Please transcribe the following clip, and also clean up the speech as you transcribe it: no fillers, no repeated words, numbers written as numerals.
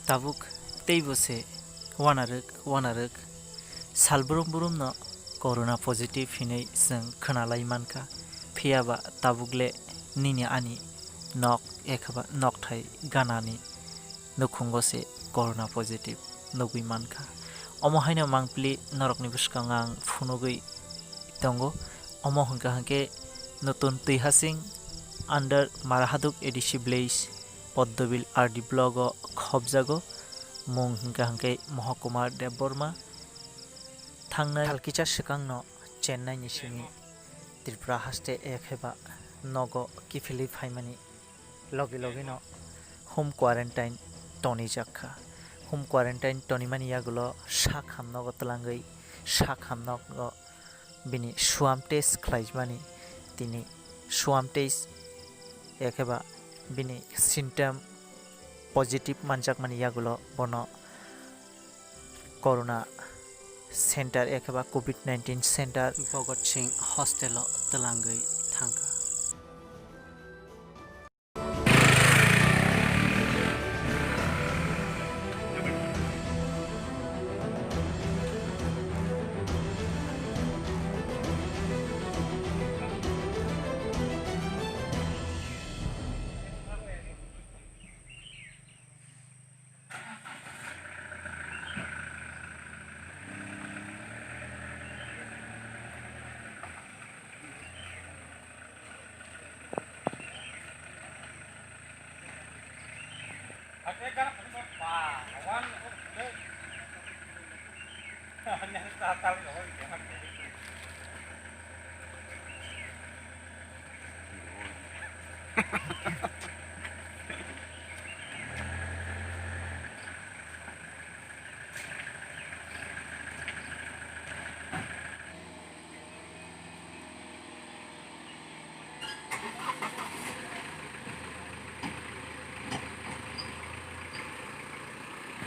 tabuk tei bose wanaruk salbrum burum no corona positive hinai seng khanalai manka phiaba tabukle nini ani nok ekhaba nok thai ganani nukhungo se corona positive nugui manka omo haina mangpli norokni bwskangang phunugui tongo omo hangka hangke notun Twi Haching under marahaduk edisi blaze Padmabil RD blog খবজাগো মুং হিংকা হাংকে মহকুমার দেববর্মা থাংনাই হালকিচা সিকাংন চেন্নাই নিসিনি ত্রিপুরা হাস্তে একেবা নগ কিফিলি ফাইমানি লগে লগে ন হোম কোয়ারেন্টাইন টনি জাখা হোম কোয়ারেন্টাইন টনিমানি ইয়াগুলো সা খামনগ তলাঙ্গই সা খামনগ বিনি সুয়াম টেস্ট খ্লাইজমানি তিনি সুয়াম টেস্ট একেবা bini symptom positive manjak mani yagulo bono corona center ekaba covid-19 center Bhagat Singh hostel telangai thangka